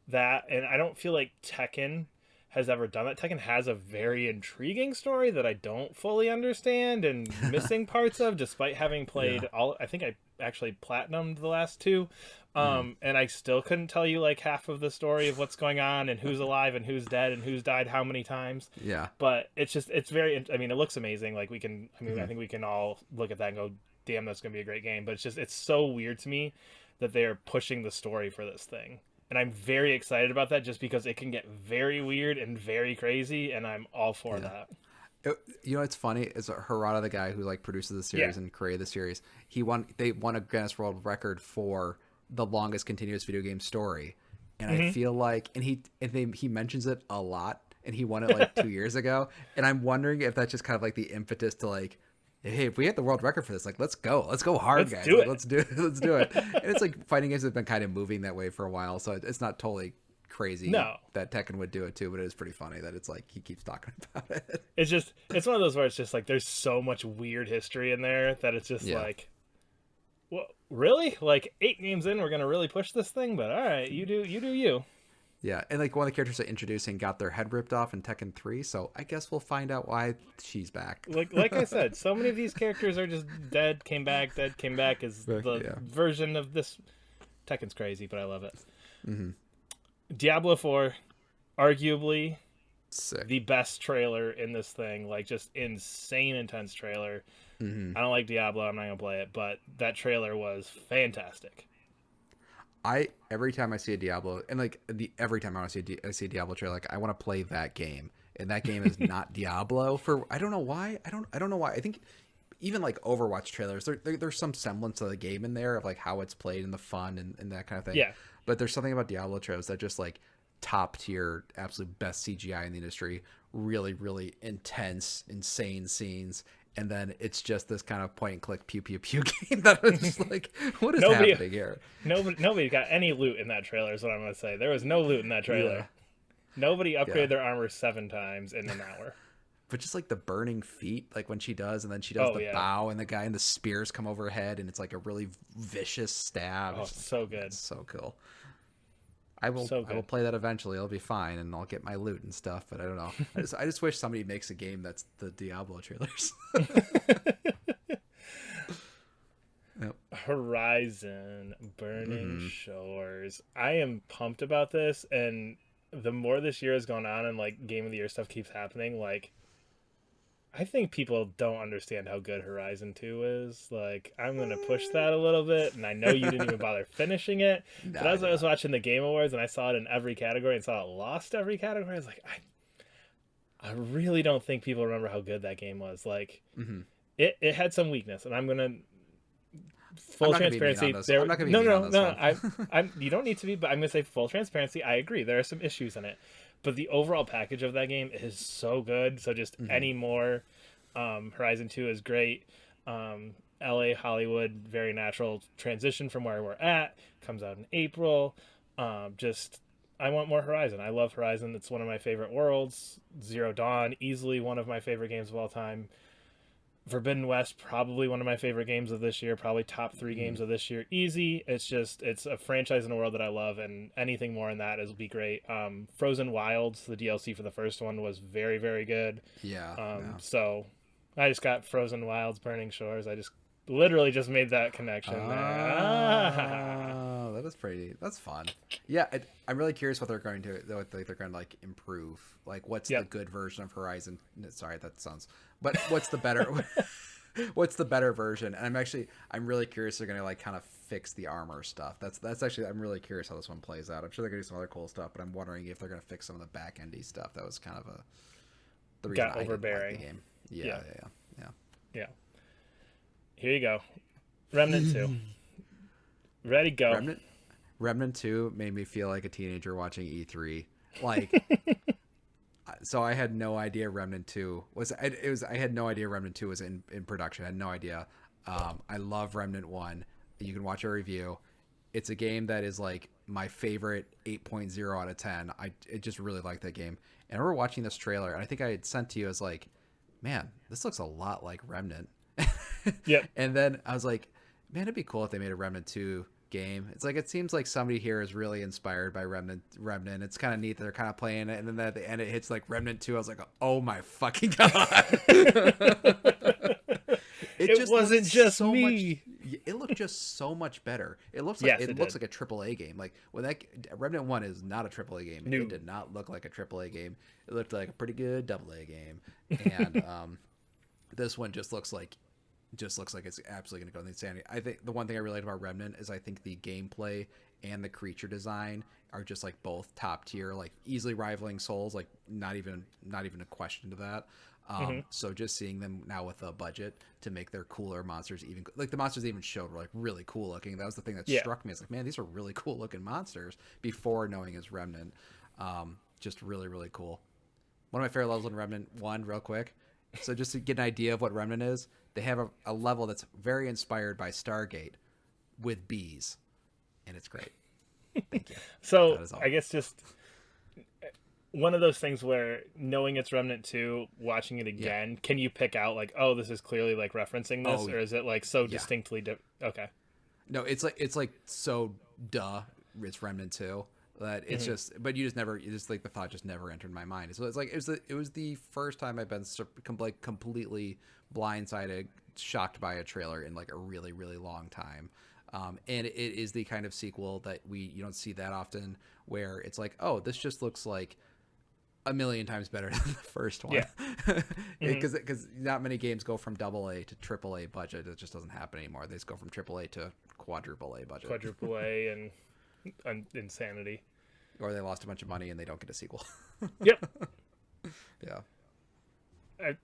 that, and I don't feel like Tekken has ever done that. Tekken has a very intriguing story that I don't fully understand and missing parts of, despite having played all. I think I actually platinumed the last two. And I still couldn't tell you like half of the story of what's going on and who's alive and who's dead and who's died how many times. Yeah. But it's very, I mean, it looks amazing. Like I think we can all look at that and go, damn, that's going to be a great game. But it's so weird to me that they are pushing the story for this thing. And I'm very excited about that just because it can get very weird and very crazy. And I'm all for that. You know, it's funny is Harada, the guy who like produces the series and created the series. They won a Guinness World Record for the longest continuous video game story, and I feel like, and he mentions it a lot, and he won it like 2 years ago, and I'm wondering if that's just kind of like the impetus to like, hey, if we hit the world record for this, like let's go hard, guys. Let's do it. And it's like fighting games have been kind of moving that way for a while, so it's not totally crazy that Tekken would do it too, but it is pretty funny that it's like he keeps talking about it. It's one of those where it's just like there's so much weird history in there that it's just like, well, really? Like 8 games in, we're gonna really push this thing? But all right, you do you. Yeah, and like one of the characters that introducing got their head ripped off in Tekken 3, so I guess we'll find out why she's back. Like I said, so many of these characters are just dead, came back is the version of this. Tekken's crazy, but I love it. Diablo 4, arguably the best trailer in this thing. Like just insane, intense trailer. I don't like Diablo. I'm not gonna play it, but that trailer was fantastic. Every time I see a Diablo, and like every time I see a Diablo trailer, like I want to play that game, and that game is not Diablo. I don't know why. I don't know why. I think even like Overwatch trailers, there's some semblance of the game in there of like how it's played and the fun and that kind of thing. Yeah. But there's something about Diablo trailers that just like top tier, absolute best CGI in the industry. Really, really intense, insane scenes. And then it's just this kind of point and click pew pew pew game that is just like, what is happening here? Nobody got any loot in that trailer is what I'm going to say. There was no loot in that trailer. Yeah. Nobody upgraded their armor 7 times in an hour. But just like the burning feet, like when she does, and then she does the bow and the guy and the spears come over her head and it's like a really vicious stab. Oh, so good. It's so cool. I will play that eventually. It'll be fine, and I'll get my loot and stuff. But I don't know. I just wish somebody makes a game that's the Diablo trailers. Horizon Burning Shores. I am pumped about this, and the more this year has gone on, and like Game of the Year stuff keeps happening, like I think people don't understand how good Horizon 2 is. Like, I'm going to push that a little bit, and I know you didn't even bother finishing it. But as I was watching the Game Awards, and I saw it in every category, and saw it lost every category, I was like, I really don't think people remember how good that game was. Like, it had some weakness, and I'm going to... Full transparency. You don't need to be, but I'm going to say full transparency. I agree. There are some issues in it. But the overall package of that game is so good. So just any more. Horizon 2 is great. LA, Hollywood, very natural transition from where we're at. Comes out in April. I want more Horizon. I love Horizon. It's one of my favorite worlds. Zero Dawn, easily one of my favorite games of all time. Forbidden West, probably one of my favorite games of this year, probably top 3 games of this year. Easy. It's a franchise in a world that I love, and anything more in that will be great. Frozen Wilds, the DLC for the first one, was very, very good. So I just got Frozen Wilds, Burning Shores. I just literally just made that connection there. That's fun. Yeah, I'm really curious what they're going to like improve. Like, what's the good version of Horizon? Sorry, that sounds. But what's the better? What's the better version? And I'm really curious. They're gonna like kind of fix the armor stuff. That's actually I'm really curious how this one plays out. I'm sure they're gonna do some other cool stuff, but I'm wondering if they're gonna fix some of the back endy stuff. That was kind of the reason Got I didn't like overbearing. the game. Yeah. Here you go. Remnant 2. Ready, go. Remnant 2 made me feel like a teenager watching E3. Like, so I had no idea Remnant 2 was. I had no idea Remnant 2 was in production. I had no idea. I love Remnant 1. You can watch a review. It's a game that is like my favorite 8.0 out of 10. I just really like that game. And I remember watching this trailer, and I think I had sent to you as like, man, this looks a lot like Remnant. Yeah. And then I was like, man, it'd be cool if they made a Remnant 2 game. It's like, it seems like somebody here is really inspired by Remnant. It's kind of neat that they're kind of playing it, and then at the end it hits like Remnant 2. I was like, oh my fucking god. It wasn't just so me. It looked just so much better. It looks Yes, like it looks did. like a AAA game. Like when that Remnant 1 is not a AAA game. No. It did not look like a AAA game. It looked like a pretty good AA game. And this one just looks like it's absolutely going to go in insanity. I think the one thing I really liked about Remnant is I think the gameplay and the creature design are just like both top tier, like easily rivaling Souls, like not even a question to that. So just seeing them now with a budget to make their cooler monsters, even like the monsters they even showed were like really cool looking. That was the thing that struck me. It's like, man, these are really cool looking monsters before knowing it's Remnant. Just really, really cool. One of my favorite levels in Remnant 1, real quick. So just to get an idea of what Remnant is, they have a level that's very inspired by Stargate with bees, and it's great. Thank you. So I guess just one of those things where knowing it's Remnant 2, watching it again, can you pick out like, oh, this is clearly like referencing this, or is it like so distinctly different? Okay. No, it's like so it's Remnant 2 that it's just, but you just like the thought just never entered my mind. So it's like it was the first time I've been like completely blindsided, shocked by a trailer in like a really, really long time. And it is the kind of sequel that you don't see that often, where it's like, oh, this just looks like a million times better than the first one. Because not many games go from AA to AAA budget. It just doesn't happen anymore. They just go from AAA to quadruple A budget. Quadruple A and insanity. Or they lost a bunch of money and they don't get a sequel. Yep. Yeah.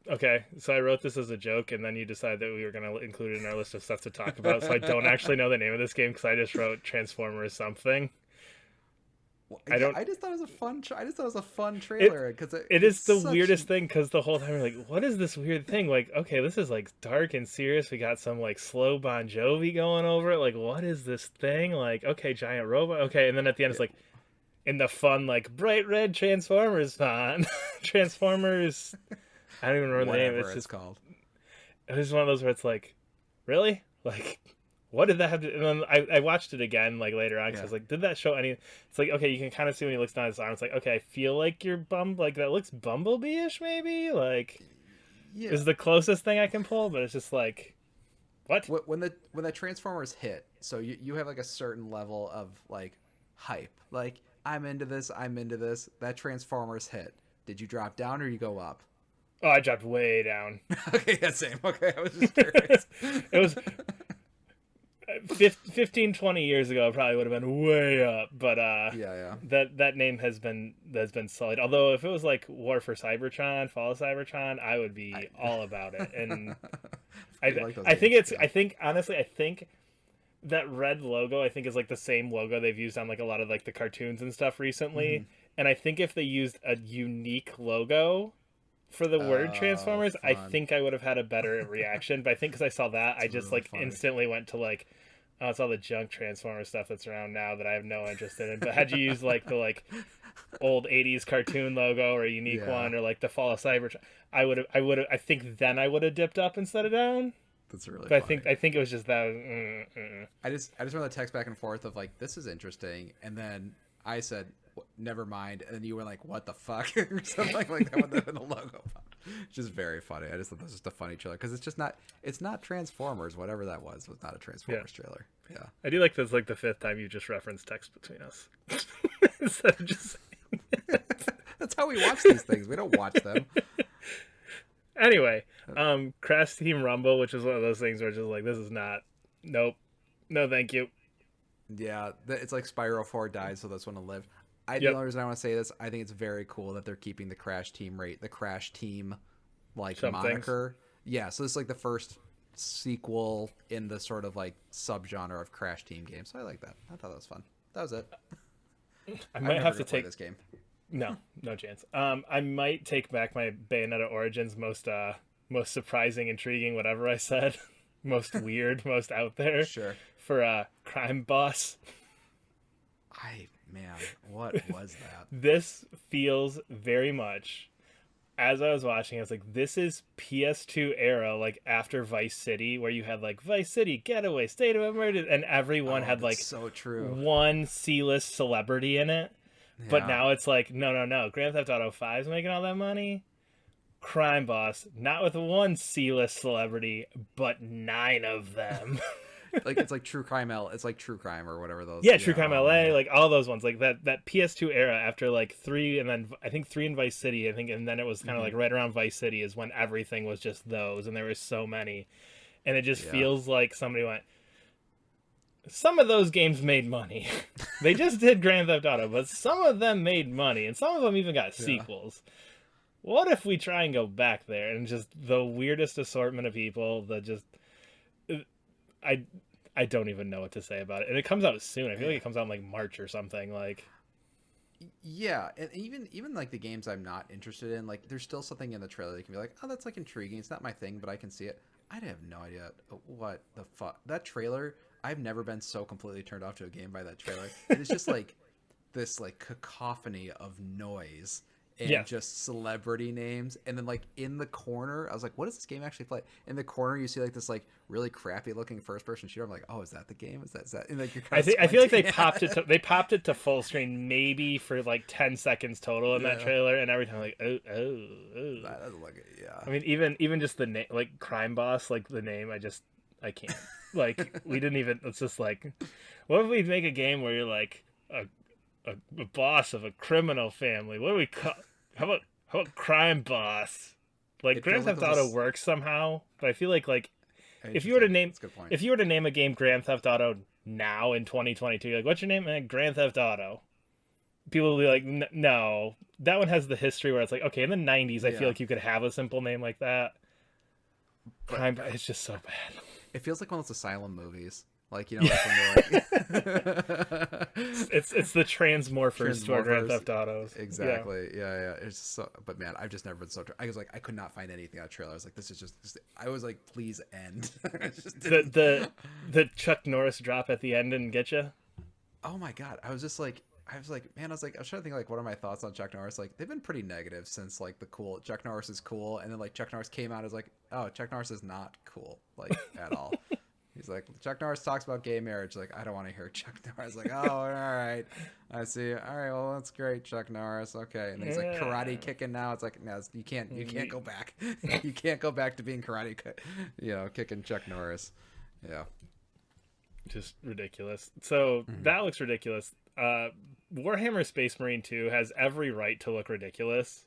Okay, so I wrote this as a joke, and then you decided that we were going to include it in our list of stuff to talk about, so I don't actually know the name of this game because I just wrote Transformers something. I just thought it was a fun. I just thought it was a fun trailer because it is the weirdest thing. Because the whole time you're like, "What is this weird thing?" Like, okay, this is like dark and serious. We got some like slow Bon Jovi going over it. Like, what is this thing? Like, okay, giant robot. Okay, and then at the end it's like, in the fun like bright red Transformers font, Transformers. I don't even remember the name. It's just called. It was one of those where it's like, really? Like, what did that have to... And then I watched it again, like, later on, because I was like, did that show any... It's like, okay, you can kind of see when he looks down his arm. It's like, okay, I feel like you're like, that looks Bumblebee-ish, maybe? Like, is the closest thing I can pull, but it's just like, what? When the Transformers hit, so you have, like, a certain level of, like, hype. Like, I'm into this. That Transformers hit. Did you drop down or you go up? Oh, I dropped way down. Okay, yeah, same. Okay, I was just curious. It was 15, 20 years ago. It probably would have been way up, but that name has been sullied. Although if it was like War for Cybertron, Fall of Cybertron, I would be all about it. And I think honestly that red logo is like the same logo they've used on like a lot of like the cartoons and stuff recently. And I think if they used a unique logo for the word Transformers, fun. I think I would have had a better reaction. But I think because I saw that, I just really like funny. Instantly went to like, oh, it's all the junk Transformers stuff that's around now that I have no interest in. But had you used like the like old 80s cartoon logo or a unique one, or like the Fall of Cybertron, I think then I would have dipped up instead of down. That's really but funny. I think it was just that. I just remember the text back and forth of like, this is interesting, and then I said, never mind, and then you were like, what the fuck, or something like that with the logo. It's just very funny. I just thought this was just a funny trailer because it's not Transformers. Whatever that was not a Transformers trailer. Yeah, I do like this. Like the fifth time you just referenced text between us instead of just saying it. That's how we watch these things. We don't watch them. Anyway, Crash Team Rumble, which is one of those things where it's just like, this is not, nope, no, thank you. Yeah, it's like Spyro 4 died, so that's when it'll live. The Yep. only reason I want to say this, I think it's very cool that they're keeping the Crash Team the Crash Team like Some things. moniker. Yeah, so this is like the first sequel in the sort of like subgenre of Crash Team games. So I like that. I thought that was fun. That was it. I might have to play take this game. no chance. I might take back my Bayonetta Origins most surprising, intriguing, whatever I said, most weird, most out there. Sure. For crime boss. Man, what was that? This feels very much, as I was watching, I was like, this is PS2 era, like after Vice City, where you had like Vice City, Getaway, State of Emergency, and everyone had like so true. one C-list celebrity in it. Yeah. But now it's like, no. Grand Theft Auto 5 is making all that money. Crime boss, not with one C-list celebrity, but 9 of them. Like it's like True Crime it's like True Crime or whatever those. Yeah, True Crime LA, like all those ones, like that PS2 era after like 3, and then I think 3 in Vice City, I think, and then it was kind of like right around Vice City is when everything was just those, and there were so many, and it just feels like somebody went, some of those games made money. They just did Grand Theft Auto, but some of them made money, and some of them even got sequels. What if we try and go back there, and just the weirdest assortment of people that just I don't even know what to say about it. And it comes out soon. I feel like it comes out in like March or something. Like, yeah, and even like the games I'm not interested in, like there's still something in the trailer that can be like, oh, that's like intriguing. It's not my thing, but I can see it. I have no idea what the fuck that trailer. I've never been so completely turned off to a game by that trailer. It's just like this like cacophony of noise. And just celebrity names, and then like in the corner, I was like, "What does this game actually play?" In the corner, you see like this like really crappy looking first person shooter. I'm like, "Oh, is that the game? Is that?" And like you're kind I feel like they popped it to full screen maybe for like 10 seconds total in that trailer, and every time like, oh. That doesn't look it. Yeah. I mean, even just the name, like Crime Boss, like the name, I can't. Like we didn't even. It's just like, what if we make a game where you're like a boss of a criminal family? What do we call? How about Crime Boss? Like Grand Theft Auto works somehow, but I feel like if you were to name a game Grand Theft Auto now in 2022, you're like, what's your name? Grand Theft Auto. People will be like, no, that one has the history where it's like, okay, in the 90s, I feel like you could have a simple name like that. Crime, it's just so bad. It feels like one of those Asylum movies. Like, you know, like when they're like... it's the Transmorphers to our Grand Theft Autos. Exactly. Yeah. It's so, but man, I've just never been so. I was like, I could not find anything on a trailer. I was like, this is just I was like, please end. the Chuck Norris drop at the end didn't get you. Oh my god, I was trying to think like, what are my thoughts on Chuck Norris? Like, they've been pretty negative since like the cool Chuck Norris is cool, and then like Chuck Norris came out as like, oh, Chuck Norris is not cool, like at all. He's like, Chuck Norris talks about gay marriage. Like, I don't want to hear Chuck Norris. Like, oh, all right. I see. All right, well, that's great, Chuck Norris. Okay. And then he's like karate kicking now. It's like, no, you can't go back. You can't go back to being kicking Chuck Norris. Yeah. Just ridiculous. So that looks ridiculous. Warhammer Space Marine 2 has every right to look ridiculous.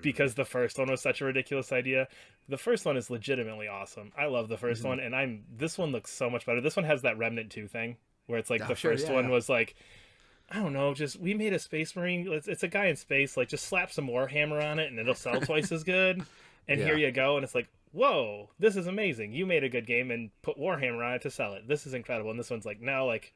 Because the first one was such a ridiculous idea. The first one is legitimately awesome. I love the first one, and this one looks so much better. This one has that Remnant 2 thing, where it's like first one was like, I don't know, just we made a Space Marine. It's a guy in space, like just slap some Warhammer on it, and it'll sell twice as good. And here you go, and it's like, whoa, this is amazing. You made a good game and put Warhammer on it to sell it. This is incredible. And this one's like, no, like,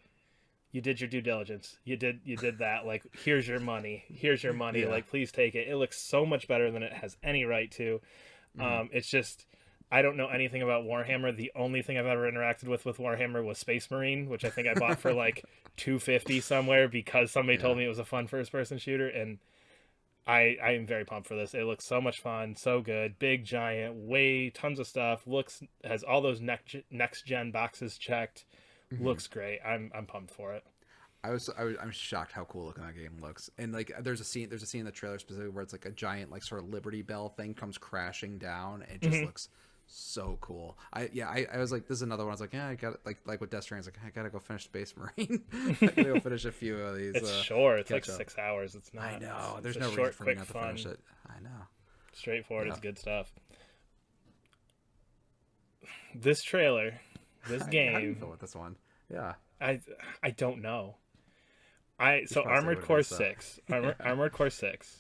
you did your due diligence. You did that. Like, here's your money. Yeah. Like, please take it. It looks so much better than it has any right to. It's just, I don't know anything about Warhammer. The only thing I've ever interacted with Warhammer was Space Marine, which I think I bought for like $250 somewhere because somebody told me it was a fun first-person shooter, and I am very pumped for this. It looks so much fun, so good, big, giant, tons of stuff. Has all those next gen boxes checked. Looks great. I'm pumped for it. I'm shocked how cool looking that game looks. And like there's a scene in the trailer specifically where it's like a giant like sort of Liberty Bell thing comes crashing down, and it just looks so cool. I was like, this is another one. I was like, yeah, I got like with Death Stranding, I gotta go finish Space Marine. I gotta go finish a few of these. It's short. It's like 6 hours. It's not. I know. There's no reason for me not to finish it. I know. Straightforward. It's good stuff. this trailer, this How do you game, feel with this one? Yeah. I don't know. Should probably say Armored what it Core is, though. 6. Armored Core 6.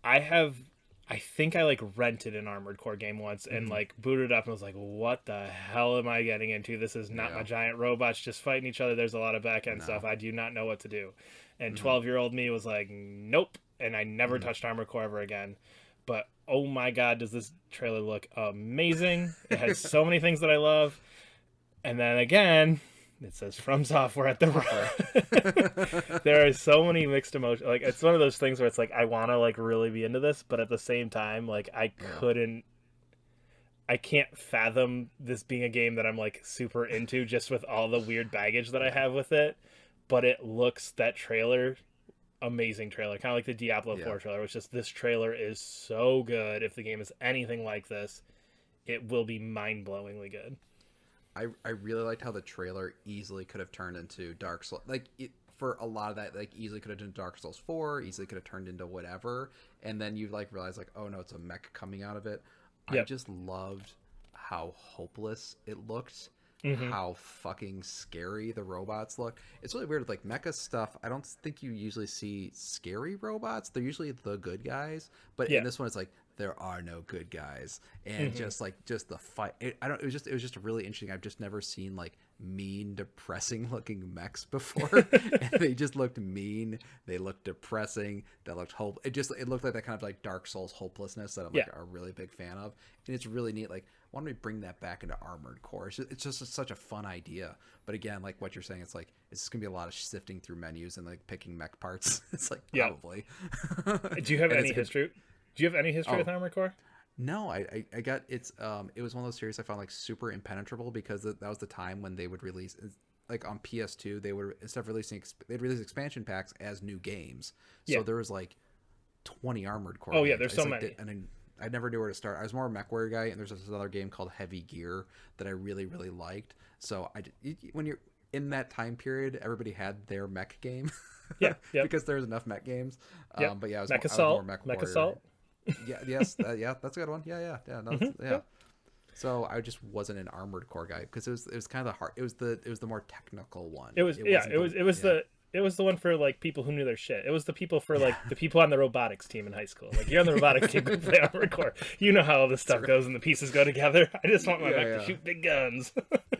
I think I like rented an Armored Core game once and like booted up and was like, what the hell am I getting into? This is not my giant robots just fighting each other. There's a lot of back end stuff. I do not know what to do. And 12-year-old me was like, nope. And I never touched Armored Core ever again. But oh my God, does this trailer look amazing? It has so many things that I love. And then again, it says From Software at the right. There are so many mixed emotions. Like, it's one of those things where it's like I want to like really be into this, but at the same time, like I can't fathom this being a game that I'm like super into just with all the weird baggage that I have with it. But it looks, that trailer, amazing trailer, kind of like the Diablo 4 trailer. It's just, this trailer is so good. If the game is anything like this, it will be mind-blowingly good. I really liked how the trailer easily could have turned into Dark Souls. Like, for a lot of that, like, easily could have turned into Dark Souls 4, easily could have turned into whatever. And then you, like, realize, like, oh, no, it's a mech coming out of it. I just loved how hopeless it looked, how fucking scary the robots look. It's really weird with, like, mecha stuff. I don't think you usually see scary robots. They're usually the good guys. But in this one, it's like, there are no good guys, and just the fight. It was just really interesting. I've just never seen like mean, depressing looking mechs before. And they just looked mean. They looked depressing. They looked it looked like that kind of like Dark Souls hopelessness that I'm like a really big fan of. And it's really neat. Like, why don't we bring that back into Armored Core? It's just such a fun idea. But again, like what you're saying, it's like it's gonna be a lot of sifting through menus and like picking mech parts. It's like probably. Do you have any history? Do you have any history with Armored Core? No, I got it was one of those series I found like super impenetrable because that was the time when they would release, like on PS2 they would, instead of they'd release expansion packs as new games. So there was like 20 Armored Core games. There's so many. And I never knew where to start. I was more a MechWarrior guy, and there's this other game called Heavy Gear that I really liked. So when you're in that time period, everybody had their mech game. Because there's enough mech games. But yeah, I was more Mech Assault. That's a good one. So I just wasn't an Armored Core guy because it was kind of the hard. It was the more technical one. It was the one for like people who knew their shit. It was the people for like the people on the robotics team in high school. Like, you're on the robotics team, go play Armored Core. You know how all this stuff goes and the pieces go together. I just want my mech to shoot big guns.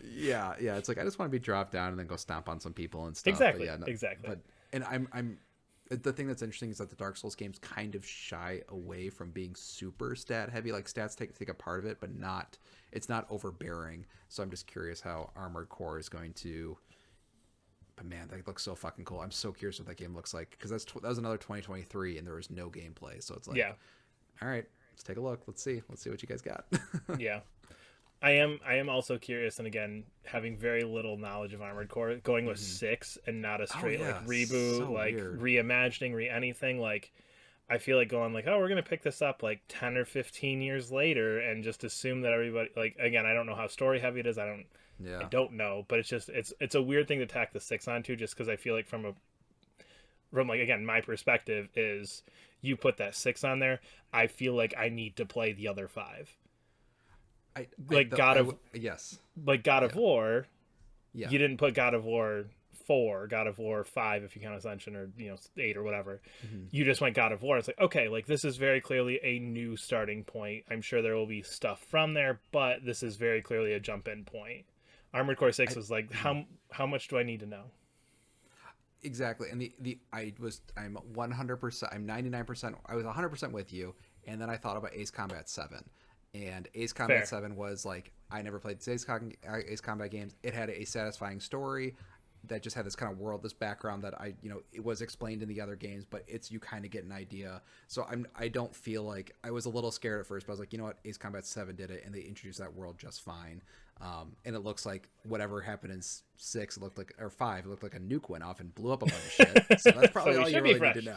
yeah. It's like I just want to be dropped down and then go stomp on some people and stuff. Exactly. But I'm the thing that's interesting is that the Dark Souls games kind of shy away from being super stat heavy. Like, stats take a part of it, but it's not overbearing. So I'm just curious how Armored Core is going to. But man, that looks so fucking cool. I'm so curious what that game looks like because that was another 2023 and there was no gameplay. So it's like, all right, let's take a look. Let's see what you guys got. I am also curious, and again, having very little knowledge of Armored Core, going with 6 and not a straight like reboot, so like weird. Reimagining, anything. Like, I feel like going like, oh, we're gonna pick this up like 10 or 15 years later, and just assume that everybody, like, again, I don't know how story heavy it is. I don't know, but it's a weird thing to tack the 6 onto, just because I feel like from like, again, my perspective is you put that 6 on there, I feel like I need to play the other 5. God of War, you didn't put God of War 4, God of War 5 if you count Ascension, or 8 or whatever. You just went God of War. It's like, okay, like, this is very clearly a new starting point. I'm sure there will be stuff from there, but this is very clearly a jump in point. Armored Core 6 was like, how much do I need to know? Exactly. And I'm 100%, I'm 99%, I was 100% with you, and then I thought about Ace Combat 7. And Ace Combat 7 was like, I never played Ace Combat games. It had a satisfying story that just had this kind of world, this background that it was explained in the other games, but you kind of get an idea. So I don't feel like, I was a little scared at first, but I was like, you know what, Ace Combat 7 did it, and they introduced that world just fine. And it looks like whatever happened in 6 looked like, or 5, it looked like a nuke went off and blew up a bunch of shit. So that's probably all you really need to know.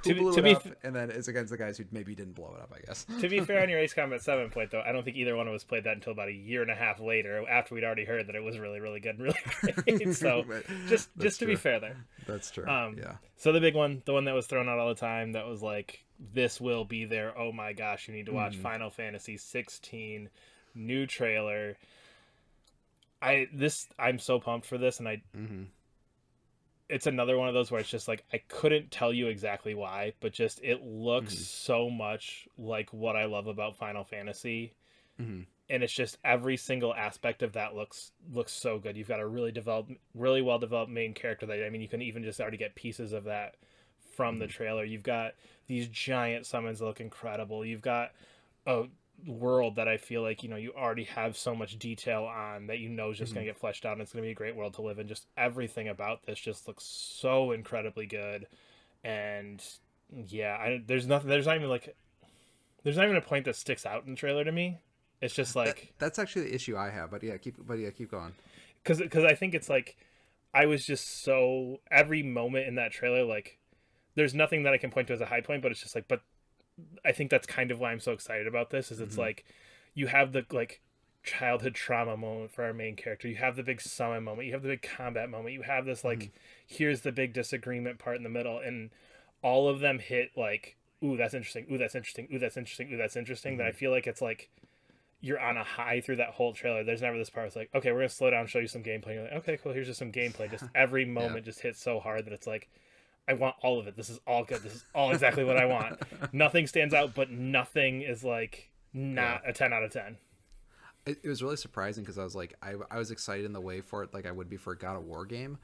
Who blew it up, and then it's against the guys who maybe didn't blow it up, I guess. To be fair on your Ace Combat 7 point, though, I don't think either one of us played that until about a year and a half later, after we'd already heard that it was really, really good and really great. So just to be fair there. That's true. So the big one, the one that was thrown out all the time, that was like, this will be there. Oh my gosh, you need to watch Final Fantasy 16 new trailer. I'm so pumped for this, and it's another one of those where it's just like I couldn't tell you exactly why, but just it looks so much like what I love about Final Fantasy. And it's just every single aspect of that looks so good. You've got a really well developed main character that, I mean, you can even just already get pieces of that from the trailer. You've got these giant summons that look incredible. You've got a world that I feel like, you already have so much detail on that is just going to get fleshed out, and it's going to be a great world to live in. Just everything about this just looks so incredibly good. And yeah, there's not even a point that sticks out in the trailer to me. It's just like that's actually the issue I have. But keep going. Because I think it's like I was just so every moment in that trailer, like there's nothing that I can point to as a high point, but it's just like, but I think that's kind of why I'm so excited about this. Is it's like you have the like childhood trauma moment for our main character. You have the big summon moment. You have the big combat moment. You have this like here's the big disagreement part in the middle, and all of them hit like, ooh, that's interesting. Ooh, that's interesting. Ooh, that's interesting. Ooh, that's interesting. That I feel like it's like you're on a high through that whole trailer. There's never this part where it's like, okay, we're gonna slow down and show you some gameplay. You're like, okay, cool, here's just some gameplay. Just every moment just hits so hard that it's like, I want all of it. This is all good. This is all exactly what I want. Nothing stands out, but nothing is like not a 10 out of 10. It was really surprising because I was like, I was excited in the way for it like I would be for a God of War game.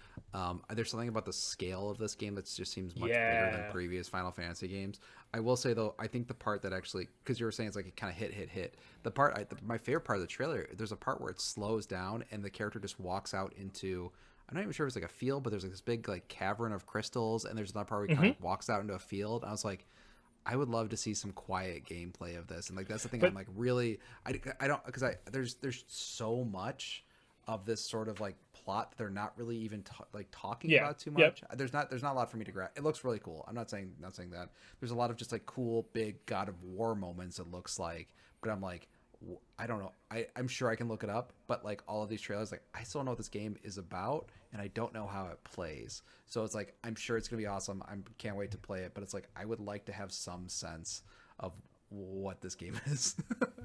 There's something about the scale of this game that just seems much bigger than previous Final Fantasy games. I will say though, I think the part that actually, because you were saying it's like it kind of hit. The part, my favorite part of the trailer, there's a part where it slows down and the character just walks out into, I'm not even sure if it's like a field, but there's like this big like cavern of crystals, and there's another part where he kind of walks out into a field. And I was like, I would love to see some quiet gameplay of this, and like that's the thing. I'm like really, I don't, because there's so much of this sort of like plot that they're not really even talking about too much. There's not a lot for me to grab. It looks really cool. I'm not saying that. There's a lot of just like cool big God of War moments. It looks like, but I'm like, I don't know. I'm sure I can look it up, but like all of these trailers, like I still don't know what this game is about, and I don't know how it plays. So it's like I'm sure it's gonna be awesome. I can't wait to play it, but it's like I would like to have some sense of what this game is,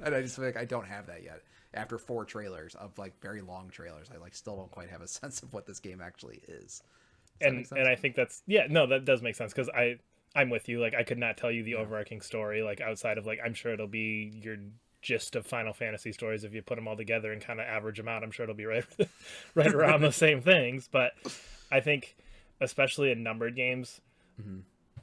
and I just feel like I don't have that yet. After 4 trailers of like very long trailers, I like still don't quite have a sense of what this game actually is. And I think that's that does make sense, because I'm with you. Like I could not tell you the overarching story like outside of like I'm sure it'll be your gist of Final Fantasy stories if you put them all together and kind of average them out. I'm sure it'll be right around the same things. But I think especially in numbered games,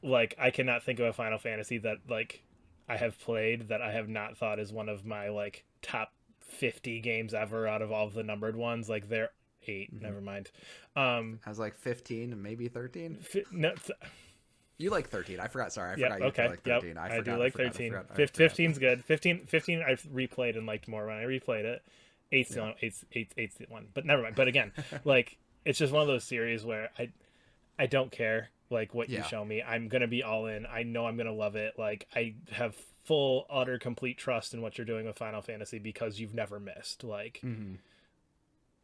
like I cannot think of a Final Fantasy that like I have played that I have not thought is one of my like top 50 games ever out of all of the numbered ones. Like they're 8. Never mind. I was like 15 and maybe 13. No. You like 13. I forgot. Sorry. I forgot okay. You like 13. Yep. I do like 13. 15's good. 15 I've replayed and liked more when I replayed it. 8's the one. But never mind. But again, like it's just one of those series where I don't care like what you show me. I'm going to be all in. I know I'm going to love it. Like I have full, utter, complete trust in what you're doing with Final Fantasy because you've never missed. Like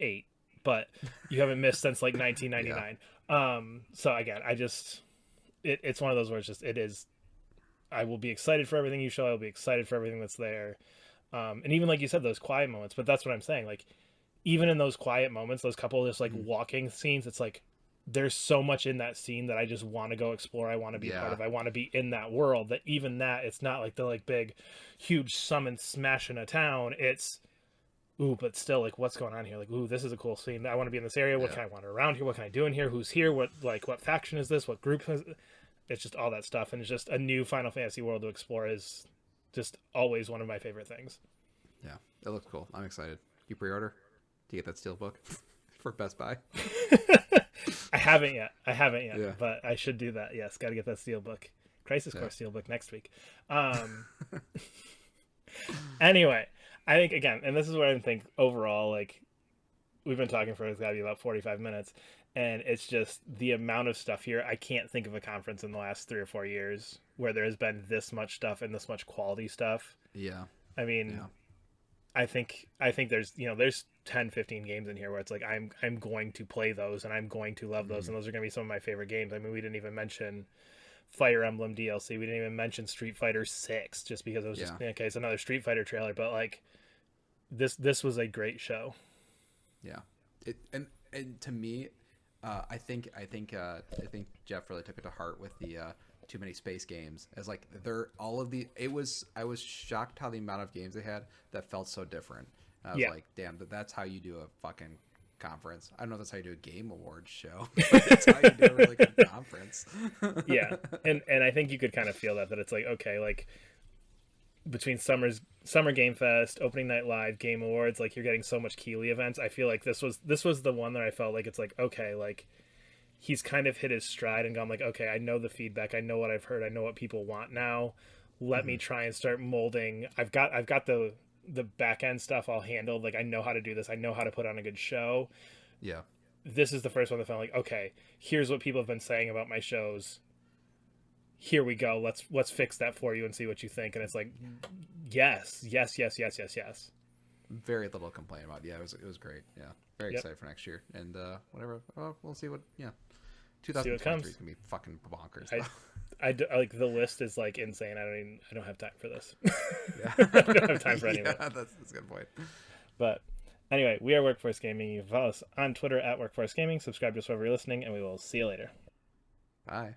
8. But you haven't missed since like 1999. So again, it's one of those where it's just, it is, I will be excited for everything you show. I'll be excited for everything that's there. And even like you said, those quiet moments, but that's what I'm saying. Like even in those quiet moments, those couple of just like walking scenes, it's like, there's so much in that scene that I just want to go explore. I want to be a part of. I want to be in that world. That even that, it's not like the like big, huge summon smashing a town. It's, ooh, but still like what's going on here? Like, ooh, this is a cool scene. I want to be in this area. What can I wander around here? What can I do in here? Who's here? What faction is this? What group is it? It's just all that stuff, and it's just a new Final Fantasy world to explore is just always one of my favorite things. Yeah, it looks cool. I'm excited. You pre-order? Do you get that steelbook for Best Buy? I haven't yet, but I should do that. Yes, got to get that steelbook. Crisis Core steelbook next week. Anyway, I think again, and this is what I think overall, like we've been talking for, it's got to be about 45 minutes. And it's just the amount of stuff here. I can't think of a conference in the last 3 or 4 years where there has been this much stuff and this much quality stuff. Yeah. I mean, I think there's 10, 15 games in here where it's like, I'm going to play those and I'm going to love those. And those are going to be some of my favorite games. I mean, we didn't even mention Fire Emblem DLC. We didn't even mention Street Fighter 6 just because it was just, okay, it's another Street Fighter trailer, but like this was a great show. Yeah, and to me, I think Jeff really took it to heart with the too many space games, as like they're all of the. I was shocked how the amount of games they had that felt so different. I was like, damn, that's how you do a fucking conference. I don't know if that's how you do a game awards show, but that's how you do a really good conference. Yeah, and I think you could kind of feel that it's like, okay, like between Summer Game Fest, Opening Night Live, Game Awards, like you're getting so much Keighley events. I feel like this was the one that I felt like it's like, okay, like he's kind of hit his stride and gone like, okay, I know the feedback, I know what I've heard, I know what people want now. Let me try and start molding. I've got the back end stuff all handled. Like I know how to do this. I know how to put on a good show. Yeah. This is the first one that felt like, okay, here's what people have been saying about my shows. Here we go. Let's fix that for you and see what you think. And it's like, yes. Very little to complain about. Yeah, it was great. Yeah, very excited for next year. And whatever, we'll see what. Yeah, 2023 is gonna be fucking bonkers. I like the list is like insane. I don't have time for this. Yeah, I don't have time for any of it. That's a good point. But anyway, we are Workforce Gaming. You can follow us on Twitter at Workforce Gaming. Subscribe to us wherever you're listening, and we will see you later. Bye.